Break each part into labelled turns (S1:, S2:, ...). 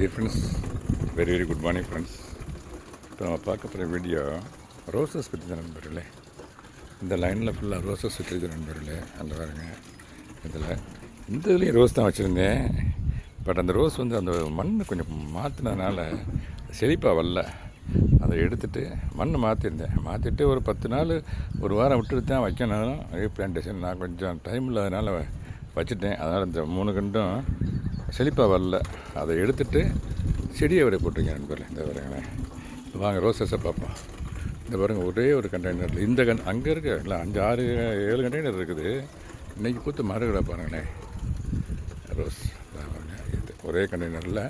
S1: Dear friends, very very good morning friends. இப்போ நம்ம பார்க்க போகிற வீடியோ ரோசஸ் பற்றி தான் நண்பர்களே. இந்த லைனில் ஃபுல்லாக ரோசஸ் சுற்றிது நண்பர்களே. அந்த பாருங்க, இதில் இந்த இதுலேயும் ரோஸ் தான் வச்சுருந்தேன். பட் அந்த ரோஸ் வந்து அந்த மண் கொஞ்சம் மாற்றினதுனால செழிப்பாக வரல. அதை எடுத்துகிட்டு மண் மாற்றிட்டு ஒரு 10 நாள் ஒரு வாரம் விட்டுட்டு தான் வைக்கணும் ரீப்ளான்டேஷன். நான் கொஞ்சம் டைம் இல்லாதனால வச்சுட்டேன். அதனால் இந்த 3 கண்டும் செழிப்பாக வரல. அதை எடுத்துகிட்டு செடியை விட போட்டிருக்கேன் நண்பர்களே. இந்த பாருங்களேன், வாங்க ரோசஸை பார்ப்போம். இந்த பாருங்கள், ஒரே ஒரு கண்டெய்னரில் இந்த அங்கே இருக்க இல்லை 5, 6, 7 கண்டெய்னர் இருக்குது. இன்றைக்கி பூத்து மறுகடை பாருங்களேன் ரோஸ். பாருங்க, இது ஒரே கண்டெய்னரில்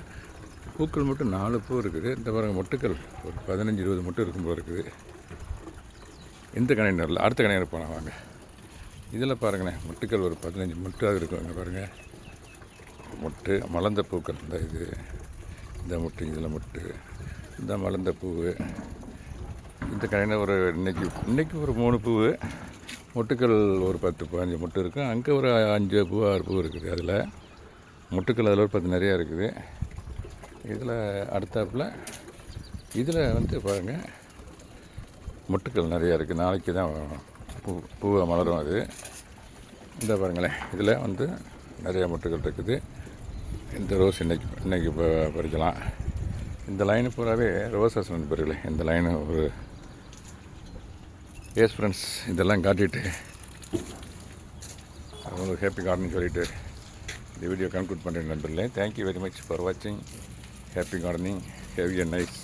S1: பூக்கள் மட்டும் 4 பூ இருக்குது. இந்த பாருங்கள், மொட்டுக்கள் ஒரு 15-20 மொட்டு இருக்கும்போது இருக்குது இந்த கண்டெய்னரில். அடுத்த கண்டெய்னர் போனால் வாங்க, இதில் பாருங்களேன், மொட்டுக்கள் ஒரு 15 மொட்டாக இருக்கும். இங்கே பாருங்கள், மொட்டு மலர்ந்த பூக்கள். இந்த மொட்டு, இதில் மொட்டு, இந்த மலர்ந்த பூ. இந்த கடையில் ஒரு இன்றைக்கி ஒரு 3 பூ, மொட்டுக்கள் ஒரு 10-15 மொட்டு இருக்குது. அங்கே ஒரு 5 பூ 6 பூ இருக்குது. அதில் மொட்டுக்கள் அதில் ஒரு 10 நிறையா இருக்குது. இதில் அடுத்தாப்பில் இதில் வந்து பாருங்கள், மொட்டுக்கள் நிறையா இருக்குது. நாளைக்கு தான் பூவை மலரும் அது. இந்த பாருங்களேன், இதில் வந்து நிறையா மொட்டுக்கள் இருக்குது. இந்த ரோஸ் இன்றைக்கி பறிக்கலாம். இந்த லைனு பூராவே ரோசஸ் நண்பர்களே. இந்த லைனு ஒரு எஸ் ஃப்ரெண்ட்ஸ், இதெல்லாம் காட்டிட்டு உங்களுக்கு ஹாப்பி கார்டனிங் சொல்லிவிட்டு இந்த வீடியோ கன்க்ளூட் பண்ணுறேன் நண்பர்களே. தேங்க்யூ வெரி மச் ஃபார் வாட்சிங். Happy gardening. Have a nice